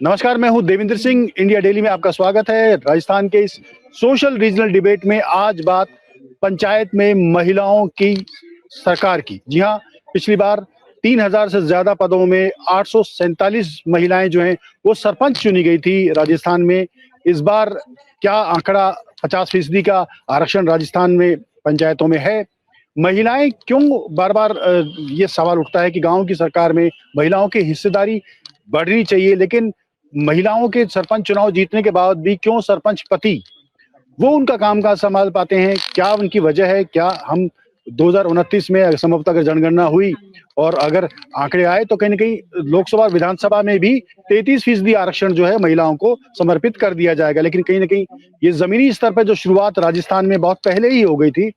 नमस्कार, मैं हूं देवेंद्र सिंह। इंडिया डेली में आपका स्वागत है। राजस्थान के इस सोशल रीजनल डिबेट में आज बात पंचायत में महिलाओं की सरकार की। जी हां, पिछली बार 3000 से ज्यादा पदों में 847 महिलाएं जो हैं वो सरपंच चुनी गई थी राजस्थान में। इस बार क्या आंकड़ा 50% का आरक्षण राजस्थान में पंचायतों में है? महिलाएं क्यों बार बार ये सवाल उठता है कि गांव की सरकार में महिलाओं की हिस्सेदारी बढ़नी चाहिए, लेकिन महिलाओं के सरपंच चुनाव जीतने के बाद भी क्यों सरपंच पति वो उनका कामकाज संभाल पाते हैं? क्या उनकी वजह है? क्या हम 2029 में संभवतः अगर जनगणना हुई और अगर आंकड़े आए तो कहीं न कहीं लोकसभा विधानसभा में भी 33% आरक्षण जो है महिलाओं को समर्पित कर दिया जाएगा। लेकिन कहीं न कहीं ये ज़मीनी स्तर पर जो शुरुआत राजस्थान में बहुत पहले ही हो गई थी,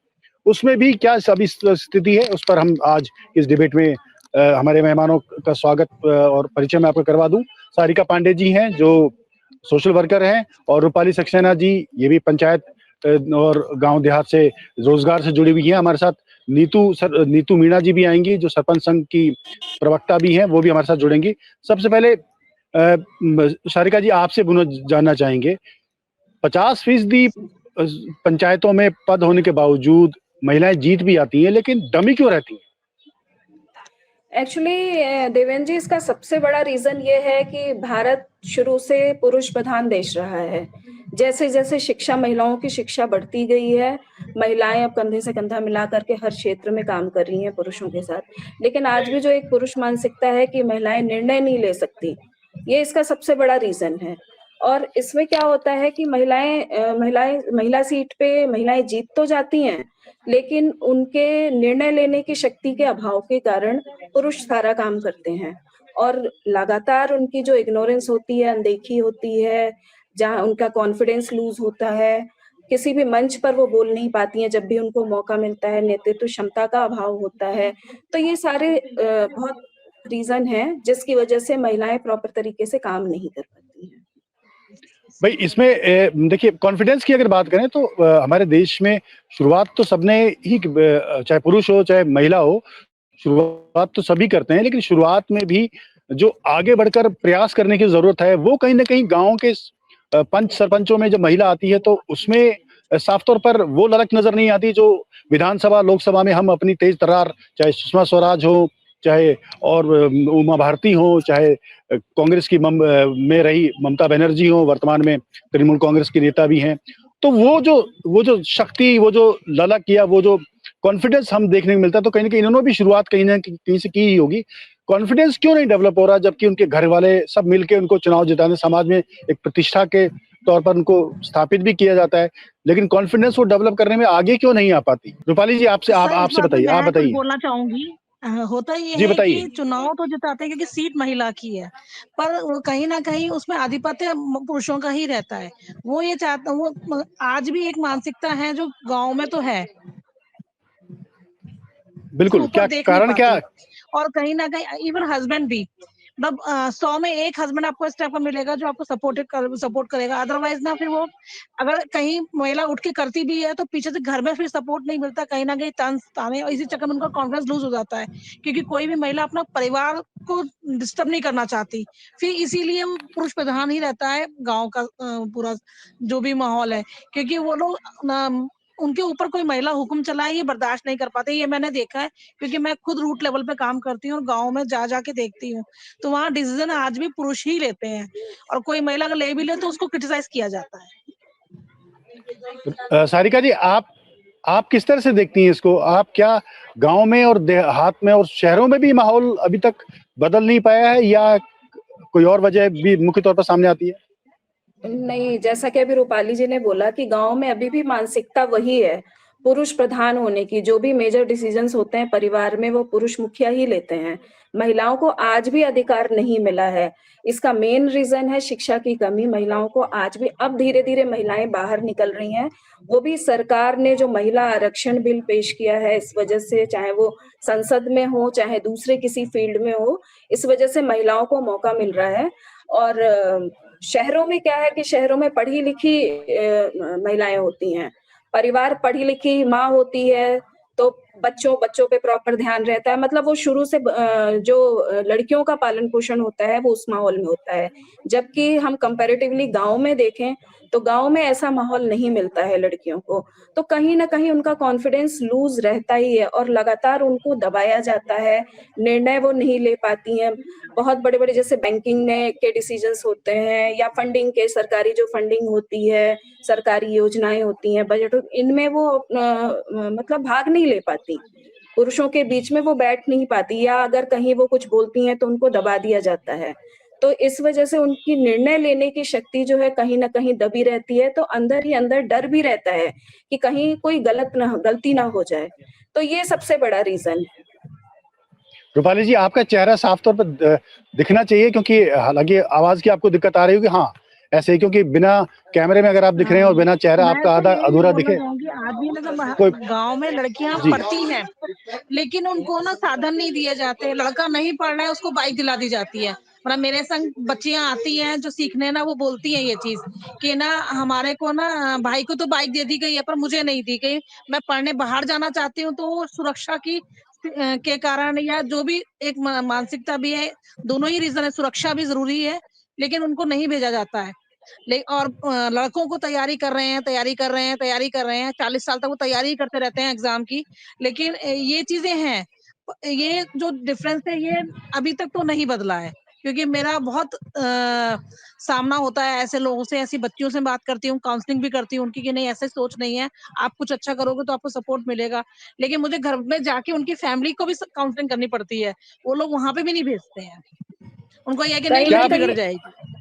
उसमें भी क्या अभी स्थिति है? उस पर हम आज इस डिबेट में हमारे मेहमानों का स्वागत और परिचय मैं आपको करवा दूं। सारिका पांडे जी हैं जो सोशल वर्कर हैं, और रूपाली सक्सेना जी, ये भी पंचायत और गांव देहात से रोजगार से जुड़ी हुई हैं। हमारे साथ नीतू मीणा जी भी आएंगी जो सरपंच संघ की प्रवक्ता भी हैं, वो भी हमारे साथ जुड़ेंगी। सबसे पहले सारिका जी, आपसे जानना चाहेंगे, 50% पंचायतों में पद होने के बावजूद महिलाएं जीत भी आती हैं, लेकिन डमी क्यों रहती हैं? एक्चुअली देवेंद्र जी, इसका सबसे बड़ा रीजन ये है कि भारत शुरू से पुरुष प्रधान देश रहा है। जैसे जैसे शिक्षा, महिलाओं की शिक्षा बढ़ती गई है, महिलाएं अब कंधे से कंधा मिला करके हर क्षेत्र में काम कर रही हैं पुरुषों के साथ। लेकिन आज भी जो एक पुरुष मानसिकता है कि महिलाएं निर्णय नहीं ले सकती, ये इसका सबसे बड़ा रीजन है। और इसमें क्या होता है कि महिला सीट पे महिलाएं जीत तो जाती हैं, लेकिन उनके निर्णय लेने की शक्ति के अभाव के कारण पुरुष सारा काम करते हैं। और लगातार उनकी जो इग्नोरेंस होती है, अनदेखी होती है, जहां उनका कॉन्फिडेंस लूज होता है, किसी भी मंच पर वो बोल नहीं पाती हैं जब भी उनको मौका मिलता है, नेतृत्व क्षमता का अभाव होता है। तो ये सारे बहुत रीजन है जिसकी वजह से महिलाएं प्रॉपर तरीके से काम नहीं कर पाती हैं। भाई, इसमें देखिए, कॉन्फिडेंस की अगर बात करें तो हमारे देश में शुरुआत तो सबने ही, चाहे पुरुष हो चाहे महिला हो, शुरुआत तो सभी करते हैं, लेकिन शुरुआत में भी जो आगे बढ़कर प्रयास करने की जरूरत है वो कहीं ना कहीं गांव के पंच सरपंचों में जब महिला आती है तो उसमें साफ तौर पर वो ललक नजर नहीं आती जो विधानसभा लोकसभा में हम अपनी तेज तर्रार, चाहे सुषमा स्वराज हो, चाहे और उमा भारती हो, चाहे कांग्रेस की में रही ममता बनर्जी हो, वर्तमान में तृणमूल कांग्रेस की नेता भी हैं। तो वो जो शक्ति, वो जो ललक या वो जो कॉन्फिडेंस हम देखने को मिलता है, तो कहीं ना कहीं इन्होंने भी शुरुआत कहीं ना कहीं से की ही होगी। कॉन्फिडेंस क्यों नहीं डेवलप हो रहा, जबकि उनके घर वाले सब मिलके उनको चुनाव जिताने, समाज में एक प्रतिष्ठा के तौर पर उनको स्थापित भी किया जाता है, लेकिन कॉन्फिडेंस वो डेवलप करने में आगे क्यों नहीं आ पाती? रूपाली जी, आपसे बताइए, आप बताइए। बोलना चाहूंगी। होता ये जी है बताइए। कि चुनाव तो जिताते हैं क्योंकि सीट महिला की है, पर कहीं ना कहीं उसमें आधिपत्य पुरुषों का ही रहता है। वो ये चाहता, वो आज भी एक मानसिकता है जो गांव में तो है, बिल्कुल। क्या देख नहीं कारण क्या? पाते। और कहीं ना कहीं इवन हस्बैंड भी, मतलब 100 में एक हस्बैंड आपको इस टाइप का मिलेगा जो आपको सपोर्ट करेगा। अदरवाइज ना, फिर वो अगर कहीं महिला उठ के करती भी है तो पीछे से घर में फिर सपोर्ट नहीं मिलता, कहीं ना कहीं ताने, और इसी चक्कर में उनका कॉन्फिडेंस लूज हो जाता है, क्योंकि कोई भी महिला अपना परिवार को डिस्टर्ब नहीं करना चाहती। फिर इसीलिए वो पुरुष प्रधान ही रहता है गाँव का पूरा जो भी माहौल है, क्योंकि वो लोग उनके ऊपर कोई महिला हुक्म चलाए ये बर्दाश्त नहीं कर पाते। ये मैंने देखा है, क्योंकि मैं खुद रूट लेवल पे काम करती हूँ और गाँव में जा के देखती हूँ, तो वहाँ डिसीजन आज भी पुरुष ही लेते हैं, और कोई महिला अगर ले भी ले तो उसको क्रिटिसाइज किया जाता है। सारिका जी, आप किस तरह से देखती हैं इसको? आप क्या गांव में और देहात में और शहरों में भी माहौल अभी तक बदल नहीं पाया है, या कोई और वजह भी मुख्य तौर पर सामने आती है? नहीं, जैसा कि अभी रूपाली जी ने बोला कि गांव में अभी भी मानसिकता वही है, पुरुष प्रधान होने की। जो भी मेजर डिसीजंस होते हैं परिवार में वो पुरुष मुखिया ही लेते हैं। महिलाओं को आज भी अधिकार नहीं मिला है। इसका मेन रीजन है शिक्षा की कमी। महिलाओं को आज भी, अब धीरे धीरे महिलाएं बाहर निकल रही हैं, वो भी सरकार ने जो महिला आरक्षण बिल पेश किया है इस वजह से, चाहे वो संसद में हो चाहे दूसरे किसी फील्ड में हो, इस वजह से महिलाओं को मौका मिल रहा है। और शहरों में क्या है कि शहरों में पढ़ी लिखी महिलाएं होती हैं, परिवार पढ़ी लिखी माँ होती है, तो बच्चों बच्चों पे प्रॉपर ध्यान रहता है, मतलब वो शुरू से जो लड़कियों का पालन पोषण होता है वो उस माहौल में होता है। जबकि हम कंपैरेटिवली गाँव में देखें तो गाँव में ऐसा माहौल नहीं मिलता है लड़कियों को, तो कहीं न कहीं उनका कॉन्फिडेंस लूज़ रहता ही है और लगातार उनको दबाया जाता है, निर्णय वो नहीं ले पाती हैं। बहुत बड़े-बड़े जैसे बैंकिंग में के डिसीजंस होते हैं या फंडिंग के, सरकारी जो फंडिंग होती है, सरकारी योजनाएँ होती हैं, बजट इनमें वो मतलब भाग नहीं ले पाती। पुरुषों के बीच में वो बैठ नहीं पाती या अगर कहीं वो कुछ बोलती हैं तो उनको दबा दिया जाता है। तो इस वजह से उनकी निर्णय लेने की शक्ति जो है कहीं न कहीं दबी रहती है, तो अंदर ही अंदर डर भी रहता है कि कहीं कोई गलती ना हो जाए। तो ये सबसे बड़ा रीज़न है। रूपाली जी, आपका चेहरा साफ तौर पर दिखना चाहिए, क्योंकि हालांकि आवाज की आपको दिक्कत आ रही होगी। हाँ, ऐसे ही, क्योंकि बिना कैमरे में अगर आप दिख रहे हैं और बिना चेहरा मैं आपका तो आधा यही अधूरा बोलना दिखे चाहूंगी, आदमी मतलब कोई। गांव में लड़कियां जी पढ़ती हैं, लेकिन उनको ना साधन नहीं दिए जाते। लड़का नहीं पढ़ रहा है उसको बाइक दिला दी जाती है। मतलब मेरे संग बच्चियां आती हैं जो सीखने ना, वो बोलती हैं ये चीज कि ना हमारे को ना भाई को तो बाइक दे दी गई है पर मुझे नहीं दी गई। मैं पढ़ने बाहर जाना चाहती हूँ तो सुरक्षा की के कारण या जो भी एक मानसिकता भी है, दोनों ही रीजन है। सुरक्षा भी जरूरी है लेकिन उनको नहीं भेजा जाता है। और लड़कों को तैयारी कर रहे हैं, तैयारी कर रहे हैं, तैयारी कर रहे हैं, 40 साल तक वो तैयारी ही करते रहते हैं एग्ज़ाम की। लेकिन ये चीज़ें हैं। ये जो डिफ़रेंस है ये अभी तक तो नहीं बदला है, क्योंकि मेरा बहुत सामना होता है ऐसे लोगों से, ऐसी बच्चियों से बात करती हूँ, काउंसलिंग भी करती हूँ उनकी कि नहीं ऐसे सोच नहीं है, आप कुछ अच्छा करोगे तो आपको सपोर्ट मिलेगा। लेकिन मुझे घर में जाके उनकी फैमिली को भी स काउंसलिंग करनी पड़ती है, वो लोग वहाँ पे भी नहीं भेजते हैं। उनको ये है कि नहीं कहीं न लड़की क्या बिगड़ कहीं जाएगी।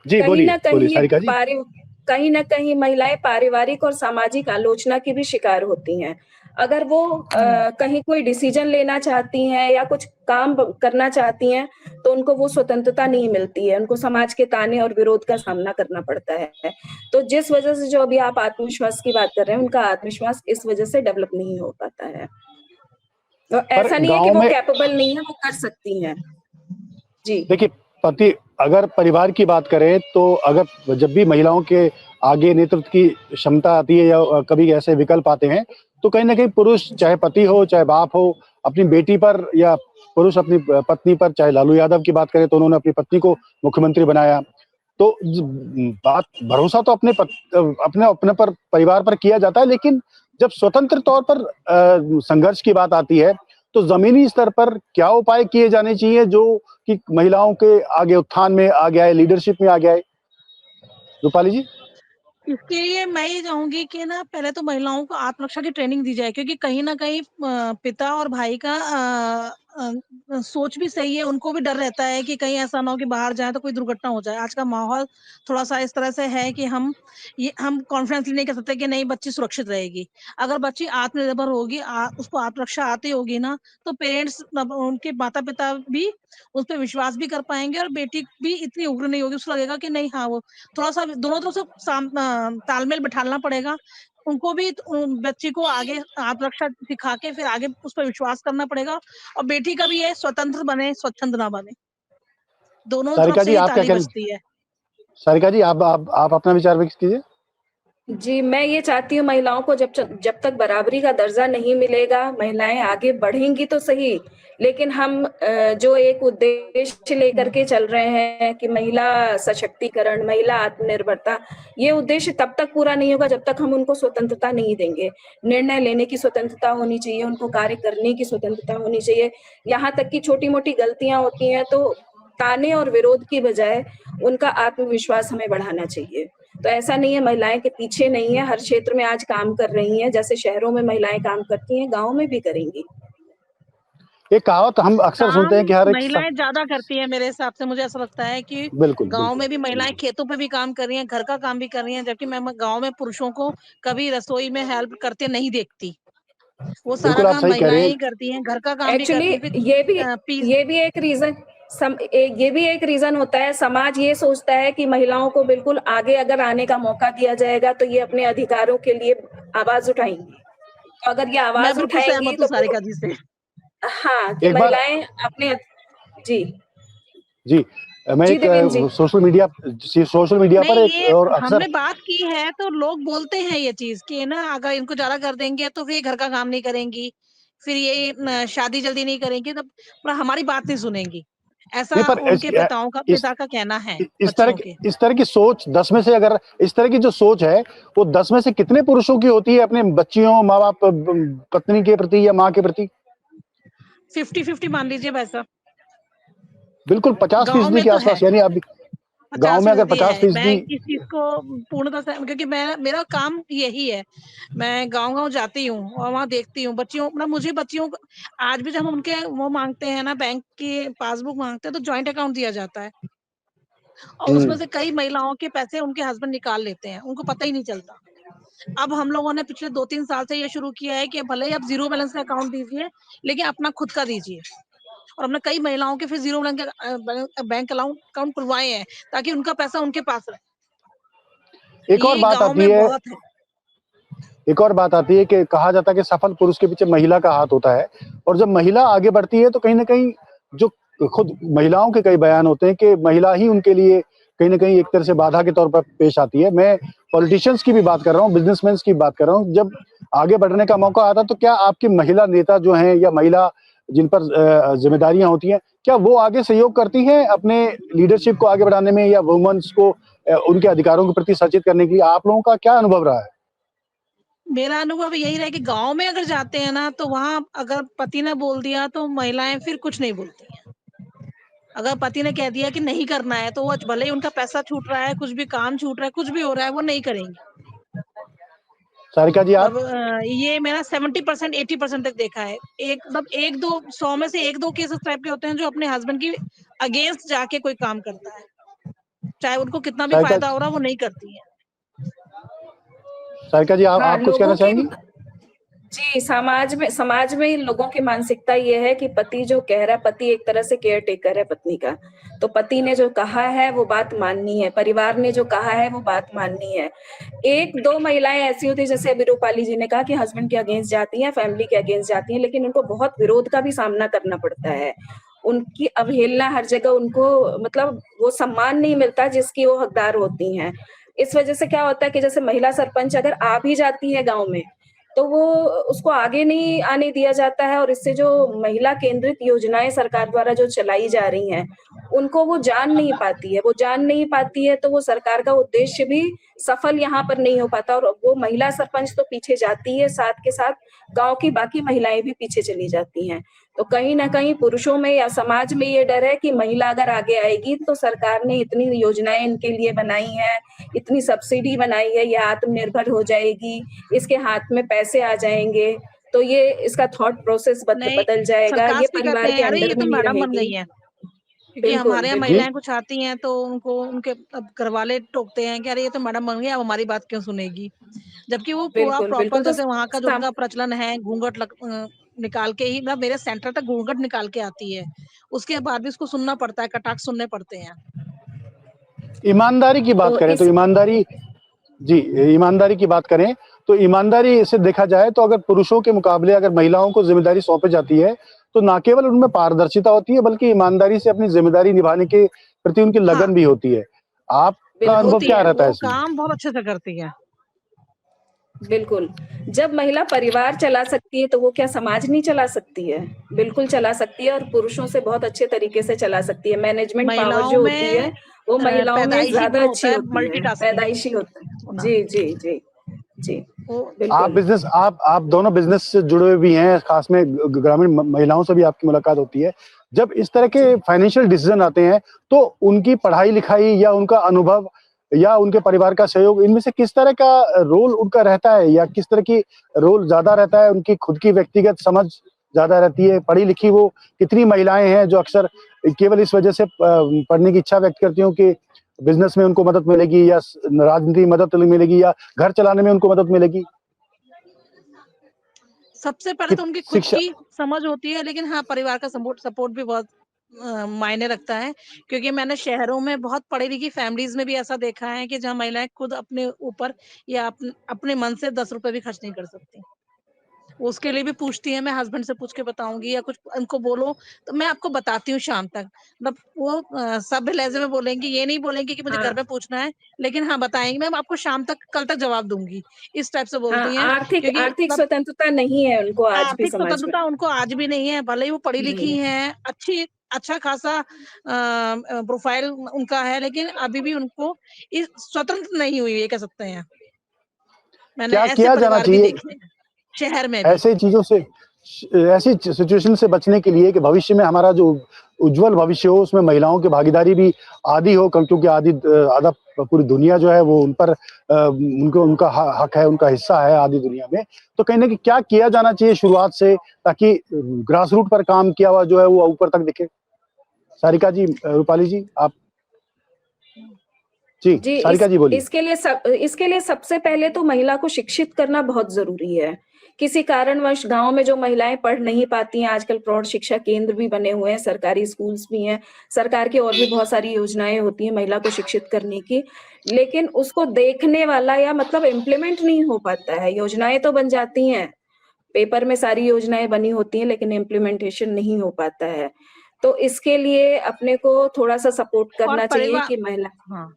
जी, कहीं बोलिए न बोलिए कहीं सारिका जी। कहीं न कहीं महिलाएँ पारिवारिक और सामाजिक आलोचना की भी शिकार होती हैं। अगर वो कहीं कोई डिसीज़न लेना चाहती हैं या कुछ काम ब करना चाहती हैं, तो उनको वो स्वतंत्रता नहीं मिलती है, उनको समाज के ताने और विरोध का सामना करना पड़ता है। तो जिस वजह से जो अभी आप आत्मविश्वास की बात कर रहे हैं, उनका आत्मविश्वास इस वजह से डेवलप नहीं हो पाता है। तो पर ऐसा नहीं है कि गांव वो में कैपेबल नहीं है, वो कर सकती हैं। जी। देखिए, पति अगर परिवार की बात करें तो अगर जब भी महिलाओं के आगे नेतृत्व की क्षमता आती है या कभी ऐसे विकल्प आते हैं, तो कहीं ना कहीं पुरुष, चाहे पति हो चाहे बाप हो, अपनी बेटी पर, या पुरुष अपनी पत्नी पर, चाहे लालू यादव की बात करें तो उन्होंने अपनी पत्नी को मुख्यमंत्री बनाया। तो बात भरोसा तो अपने अपने पर, परिवार पर किया जाता है, लेकिन जब स्वतंत्र तौर पर संघर्ष की बात आती है तो जमीनी स्तर पर क्या उपाय किए जाने चाहिए जो कि महिलाओं के आगे उत्थान में आगे आए, लीडरशिप में आगे आए? रूपाली जी। इसके लिए मैं ये चाहूँगी कि ना पहले तो महिलाओं को आत्मरक्षा की ट्रेनिंग दी जाए, क्योंकि कहीं न कहीं पिता और भाई का सोच भी सही है, उनको भी डर रहता है कि कहीं ऐसा ना हो कि बाहर जाएँ तो कोई दुर्घटना हो जाए। आज का माहौल थोड़ा-सा इस तरह से है कि हम कॉन्फिडेंटली नहीं कह सकते कि नहीं बच्ची सुरक्षित रहेगी। अगर बच्ची आत्मनिर्भर होगी, उसको आत्मरक्षा आती होगी ना, तो पेरेंट्स उनके माता-पिता भी उस पे विश्वास भी कर पाएँगे और बेटी भी इतनी उग्र नहीं होगी, उसको लगेगा कि नहीं हाँ, वो थोड़ा-सा दोनों तरफ से तालमेल बिठाना पड़ेगा। उनको भी बच्ची को आगे आत्मरक्षा सिखा के फिर आगे उस पर विश्वास करना पड़ेगा और बेटी का भी ये स्वतंत्र बने, स्वच्छंद ना बने। दोनों तरफ सारिका से जी, ही आप क्या ताली कहें? बजती है। सारिका जी, आप अपना विचार व्यक्त कीजिए। जी, मैं ये चाहती हूँ महिलाओं को जब तक बराबरी का दर्जा नहीं मिलेगा, महिलाएँ आगे बढ़ेंगी तो सही, लेकिन हम जो एक उद्देश्य लेकर के चल रहे हैं कि महिला सशक्तिकरण, महिला आत्मनिर्भरता, ये उद्देश्य तब तक पूरा नहीं होगा जब तक हम उनको स्वतंत्रता नहीं देंगे। निर्णय लेने की स्वतंत्रता होनी चाहिए, उनको कार्य करने की स्वतंत्रता होनी चाहिए। यहाँ तक कि छोटी-मोटी गलतियाँ होती हैं तो ताने और विरोध की बजाय उनका आत्मविश्वास हमें बढ़ाना चाहिए। तो ऐसा नहीं है महिलाएँ के पीछे नहीं है, हर क्षेत्र में आज काम कर रही हैं, जैसे शहरों में महिलाएँ काम करती हैं, गाँव में भी करेंगी। एक कहावत हम अक्सर काम सुनते हैं कि हर एक महिलाएँ ज़्यादा करती हैं मेरे हिसाब से, मुझे ऐसा लगता है कि बिल्कुल गाँव बिल्कुल में भी महिलाएँ बिल्कुल खेतों पे भी काम कर रही हैं, घर का काम भी कर रही हैं, जबकि मैं गाँव में पुरुषों को कभी रसोई में हेल्प करते नहीं देखती। वो सारा बिल्कुल, आप काम सही कह रहे महिलाएँ हैं। ही करती हैं, घर का काम भी एक्चुअली करती हैं, फिर ये भी पीस ये भी एक रीज़न ये भी एक रीज़न होता है, समाज ये सोचता है कि महिलाओं को बिल्कुल आगे अगर आने का मौका दिया जाएगा, तो ये अपने अधिकारों के लिए आवाज़ उठाएँगी। तो अगर ये मैं आवाज़ बिल्कुल उठाएँगी सहमत हूँ तो सारिका जी से। हाँ, कि एक बार महिलाएँ अपने जी। जी, मैं जी, एक देवेंद्र जी। सोशल मीडिया पर नहीं, एक ये और अक्सर हमने बात की है तो लोग बोलते हैं ये चीज़ कि ना अगर इनको ज़्यादा कर देंगे तो फिर ये घर का काम नहीं करेंगी, फिर ये शादी जल्दी नहीं करेंगी, तब पर हमारी बात नहीं सुनेंगी। ऐसा नहीं पर उनके इस पिता का कहना है इस तरह बच्चियों की के। इस तरह की सोच 10 में से, अगर इस तरह की जो सोच है वो 10 में से कितने पुरुषों की होती है अपने बच्चियों, माँ बाप, पत्नी के प्रति या माँ के प्रति? 50-50 मान लीजिए भाई साहब। बिल्कुल गाँव 50% में के तो है, आसपास। यानी आप गांव में अगर 50% है। मैं 50%। इस चीज़ को पूर्णतः क्योंकि मेरा काम यही है। मैं गाँव-गाँव जाती हूँ और वहाँ देखती हूँ बच्चियों मतलब मुझे बच्चियों को आज भी जब हम उनके वो माँगते हैं ना, बैंक की पासबुक माँगते हैं, तो जॉइंट अकाउंट दिया जाता है और उसमें हम्म। से कई महिलाओं के पैसे उनके हस्बैंड निकाल लेते हैं, उनको पता ही नहीं चलता। अब हम लोगों ने पिछले 2-3 साल से ये शुरू किया है कि भले ही आप ज़ीरो बैलेंस का अकाउंट दीजिए, लेकिन अपना खुद का दीजिए। और हमने कई महिलाओं के फिर ज़ीरो बैलेंस का बैंक अकाउंट खुलवाए हैं, ताकि उनका पैसा उनके पास रहे। एक और ये बात गाँव आती में है बहुत है। एक और बात आती है कि कहा जाता है कि सफल पुरुष के पीछे महिला का हाथ होता है, और जब महिला आगे बढ़ती है तो कहीं ना कहीं जो खुद महिलाओं के कई बयान होते हैं कि महिला ही उनके लिए कहीं ना कहीं एक तरह से बाधा के तौर पर पेश आती है। मैं पॉलिटिशियंस की भी बात कर रहा हूँ, बिजनेसमैन की बात कर रहा हूँ। जब आगे बढ़ने का मौका आता तो क्या आपकी महिला नेता जो हैं या महिला जिन पर जिम्मेदारियां होती हैं, क्या वो आगे सहयोग करती हैं अपने लीडरशिप को आगे बढ़ाने में, या वुमेन्स को उनके अधिकारों के प्रति सचेत करने के लिए? आप लोगों का क्या अनुभव रहा है? मेरा अनुभव यही रहा है कि गाँव में अगर जाते हैं ना, तो वहाँ अगर पति ने बोल दिया तो महिलाएँ फिर कुछ नहीं बोलती हैं। अगर पति ने कह दिया कि नहीं करना है, तो वो भले ही उनका पैसा छूट रहा है, कुछ भी काम छूट रहा है, कुछ भी हो रहा है, वो नहीं करेंगी। सारिका जी, आप? ये मेरा 70% 80% तक देखा है। एक मतलब 1-2 100 में से 1-2 केसेस टाइप के होते हैं जो अपने हस्बैंड की अगेंस्ट जाके कोई काम करता है। चाहे उनको कितना भी सारिका फ़ायदा हो रहा है, वो नहीं करती हैं। सारिका जी, हाँ, आप कुछ कहना लोगों की चाहेंगी? जी, समाज में लोगों की मानसिकता ये है कि पति जो कह रहा है, पति एक तरह से केयर टेकर है पत्नी का। तो पति ने जो कहा है वो बात माननी है, परिवार ने जो कहा है वो बात माननी है। 1-2 महिलाएं ऐसी होती है, जैसे अभी रूपाली जी ने कहा कि हस्बैंड के अगेंस्ट जाती हैं, फैमिली के अगेंस्ट जाती हैं, लेकिन उनको बहुत विरोध का भी सामना करना पड़ता है। उनकी अवहेलना हर जगह, उनको मतलब वो सम्मान नहीं मिलता जिसकी वो हकदार होती हैं। इस वजह से क्या होता है कि जैसे महिला सरपंच अगर आ भी जाती है गाँव में, तो वो उसको आगे नहीं आने दिया जाता है, और इससे जो महिला केंद्रित योजनाएं सरकार द्वारा जो चलाई जा रही हैं, उनको वो जान नहीं पाती है, तो वो सरकार का उद्देश्य भी सफल यहाँ पर नहीं हो पाता, और वो महिला सरपंच तो पीछे जाती है, साथ के साथ गांव की बाकी महिलाएं भी पीछे चली जाती हैं। तो कहीं ना कहीं पुरुषों में या समाज में ये डर है कि महिला अगर आगे आएगी तो सरकार ने इतनी योजनाएं इनके लिए बनाई हैं, इतनी सब्सिडी बनाई है, ये आत्मनिर्भर हो जाएगी, इसके हाथ में पैसे आ जाएंगे, तो ये इसका थॉट प्रोसेस नहीं, बदल जाएगा, ये सरकास्ट भी कहते परिवार हैं, के अरे ये अंडर तो में नहीं मैडम बन गई रहेगी। हैं। क्योंकि बिल्कुल, हमारे यहाँ जी। बिल्कुल। महिलाएँ कुछ आती हैं तो उनको उनके अब घरवाले टोकते हैं कि अरे ये तो मैडम बन गई, अब हमारी बात क्यों सुनेगी? जबकि वो पूरा बिल्कुल, प्रॉपर बिल्कुल। तो जैसे वहाँ का जो सम उनका प्रचलन है निकाल के ही मतलब मेरे सेंटर तक घूंघट निकाल के आती है। उसके बाद भी उसको सुनना पड़ता है, कटाक्ष सुनने पड़ते हैं। ईमानदारी की बात तो करें तो इस ईमानदारी, जी, ईमानदारी की बात करें तो ईमानदारी से देखा जाए तो अगर पुरुषों के मुकाबले अगर महिलाओं को जिम्मेदारी सौंपी जाती है, तो ना केवल उनमें पारदर्शिता होती है, बल्कि ईमानदारी से अपनी जिम्मेदारी निभाने के प्रति उनकी हाँ, लगन भी होती है। आपका अनुभव होती क्या है, रहता है वो इसमें? काम बहुत अच्छे से करती है। बिल्कुल। जब महिला परिवार चला सकती है, तो वो क्या समाज नहीं चला सकती है? बिल्कुल चला सकती है, और पुरुषों से बहुत अच्छे तरीके से चला सकती है। मैनेजमेंट पावर महिलाओं जो होती में है, वो महिलाओं में पैदाइशी ज़्यादा गुण होता अच्छी है होती है, मल्टीटास्किंग पैदाइशी होता है। होना। जी, जी, जी। जी, वो बिल्कुल। आप दोनों बिजनेस से जुड़े हुए भी हैं, खास में ग्रामीण महिलाओं से भी आपकी मुलाकात होती है। जब इस तरह के जी। फाइनेंशियल डिसीजन आते हैं, तो उनकी पढ़ाई लिखाई या उनका अनुभव या उनके परिवार का सहयोग, इनमें से किस तरह का रोल उनका रहता है, या किस तरह की रोल ज्यादा रहता है? उनकी खुद की व्यक्तिगत समझ ज्यादा रहती है? पढ़ी लिखी वो कितनी महिलाएं हैं जो अक्सर केवल इस वजह से पढ़ने की इच्छा व्यक्त करती हूँ कि बिजनेस में उनको मदद मिलेगी, या राजनीति में मदद मिलेगी, या घर चलाने में उनको मदद मिलेगी? सबसे पहले कि तो उनकी खुद शिक्षा। की समझ होती है, लेकिन हाँ, परिवार का सपोर्ट भी बहुत मायने रखता है। क्योंकि मैंने शहरों में बहुत पढ़ी-लिखी फैमिलीज़ में भी ऐसा देखा है कि जहाँ महिलाएँ खुद अपने ऊपर या अपने मन से ₹10 भी खर्च नहीं कर सकती। उसके लिए भी पूछती है, मैं हस्बैंड से पूछ के बताऊंगी या कुछ उनको बोलो तो मैं आपको बताती हूँ शाम तक। मतलब वो सब लहजे में बोलेंगी, ये नहीं बोलेंगी कि मुझे घर हाँ पे पूछना है, लेकिन हाँ बताएंगी मैम आपको शाम तक कल तक जवाब दूंगी, इस टाइप से हाँ, बोलती हैं। आर्थिक क्योंकि आर्थिक स्वतंत्रता नहीं है उनको आज भी आर्थिक समाज में। स्वतंत्रता उनको आज भी नहीं है, भले ही वो पढ़ी नहीं लिखी है। हैं, अच्छा खासा प्रोफाइल उनका है, लेकिन अभी भी उनको इस स्वतंत्र नहीं हुई, ये कह सकते हैं। मैंने क्या ऐसे किया जाना परिवार भी चाहिए देखे हैं, शहर में भी। ऐसे चीजों से, ऐसी सिचुएशन से बचने के लिए कि भविष्य में हमारा जो उज्जवल भविष्य हो उसमें महिलाओं की भागीदारी भी आधी हो, क्योंकि आधा पूरी दुनिया जो है वो उन पर उनको उनका हक है, उनका हिस्सा है आधी दुनिया में। तो कहीं ना कहीं क्या किया जाना चाहिए शुरुआत से, ताकि ग्रास रूट पर काम किया हुआ जो है वो ऊपर तक दिखे। सारिका जी, रूपाली जी, आप जी, जी, सारिका जी बोलिए। इसके लिए सबसे पहले तो महिला को शिक्षित करना बहुत जरूरी है। किसी कारणवश गांव में जो महिलाएं पढ़ नहीं पाती हैं, आजकल प्रौढ़ शिक्षा केंद्र भी बने हुए हैं, सरकारी स्कूल्स भी हैं, सरकार की और भी बहुत सारी योजनाएं होती हैं महिला को शिक्षित करने की, लेकिन उसको देखने वाला या मतलब इम्प्लीमेंट नहीं हो पाता है। योजनाएं तो बन जाती हैं, पेपर में सारी योजनाएं बनी होती हैं, लेकिन इम्प्लीमेंटेशन नहीं हो पाता है। तो इसके लिए अपने को थोड़ा सा सपोर्ट और करना चाहिए परिवार कि महिला। हाँ,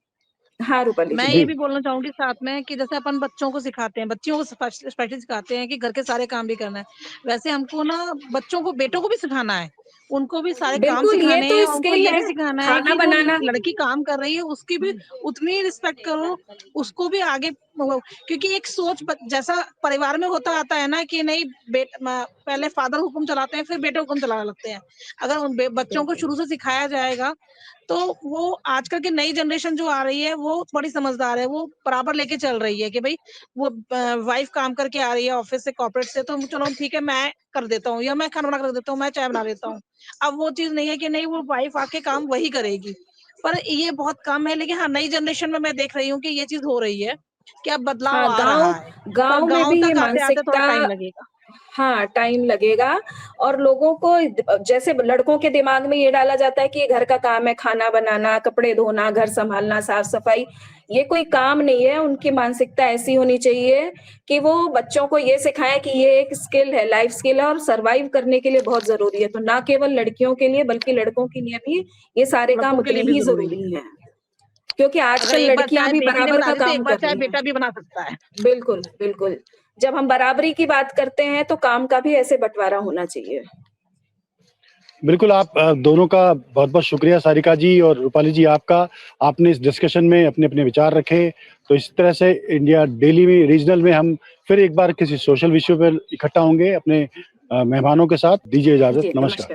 हाँ, रूपाली जी मैं ये जी, बोलिए। भी बोलना चाहूंगी साथ में कि जैसे अपन बच्चों को सिखाते हैं, बच्चियों को स्पेशली सिखाते हैं कि घर के सारे काम भी करना है, वैसे हमको ना बच्चों को, बेटों को भी सिखाना है, उनको भी सारे काम बिल्कुल, ये सिखाने तो हैं, उनको स्किल ये है, भी सिखाना है खाना कि जो बनाना। लड़की काम कर रही है उसकी भी उतनी रिस्पेक्ट करो, उसको भी आगे क्योंकि एक सोच जैसा परिवार में होता आता है ना कि नहीं पहले फादर हुक्म चलाते हैं फिर बेटे हुक्म चलाने लगते हैं। अगर उन बच्चों को बिल्कुल। शुरू से सिखाया जाएगा तो वो आजकल की नई जनरेशन जो आ रही है वो बड़ी समझदार है, वो बराबर लेके चल रही है कि भाई वो वाइफ काम करके आ रही है ऑफिस से, कॉर्पोरेट से, तो चलो ठीक है मैं कर देता हूँ या मैं खाना बना कर देता हूँ, मैं चाय बना देता हूँ। अब वो चीज नहीं है कि नहीं वो वाइफ आके काम वही करेगी, पर ये बहुत कम है। लेकिन हाँ, नई जनरेशन में मैं देख रही हूँ कि ये चीज हो रही है कि अब बदलाव हाँ, आ गांव रहा है, पर गांव में गांव भी ये तक आते आते थोड़ा मानसिकता। टाइम लगेगा। हाँ, टाइम लगेगा। और लोगों को जैसे लड़कों के दिमाग में ये डाला जाता है कि ये घर का काम है, खाना बनाना, कपड़े धोना, घर संभालना, साफ सफाई, ये कोई काम नहीं है। उनकी मानसिकता ऐसी होनी चाहिए कि वो बच्चों को ये सिखाएं कि ये एक स्किल है, लाइफ स्किल है और सरवाइव करने के लिए बहुत जरूरी है। तो ना केवल लड़कियों के लिए बल्कि लड़कों के लिए भी ये सारे काम लड़कों के उतने लिए भी ही जरूरी है, जरूरी हैं, क्योंकि अगर आजकल एक बार लड़कियां चाय भी बेटी ने बराबर बना का दी तो एक काम बार कर चाय रही हैं। बेटा भी बना सकता है। बिल्कुल, बिल्कुल। जब हम बराबरी की बात करते हैं तो काम का भी ऐसे बंटवारा होना चाहिए। बिल्कुल। आप दोनों का बहुत बहुत शुक्रिया, सारिका जी और रूपाली जी, आपका। आपने इस डिस्कशन में अपने अपने विचार रखे। तो इस तरह से इंडिया डेली में, रीजनल में हम फिर एक बार किसी सोशल विषय पर इकट्ठा होंगे अपने मेहमानों के साथ। दीजिए इजाजत, जी, नमस्कार। नमस्कार।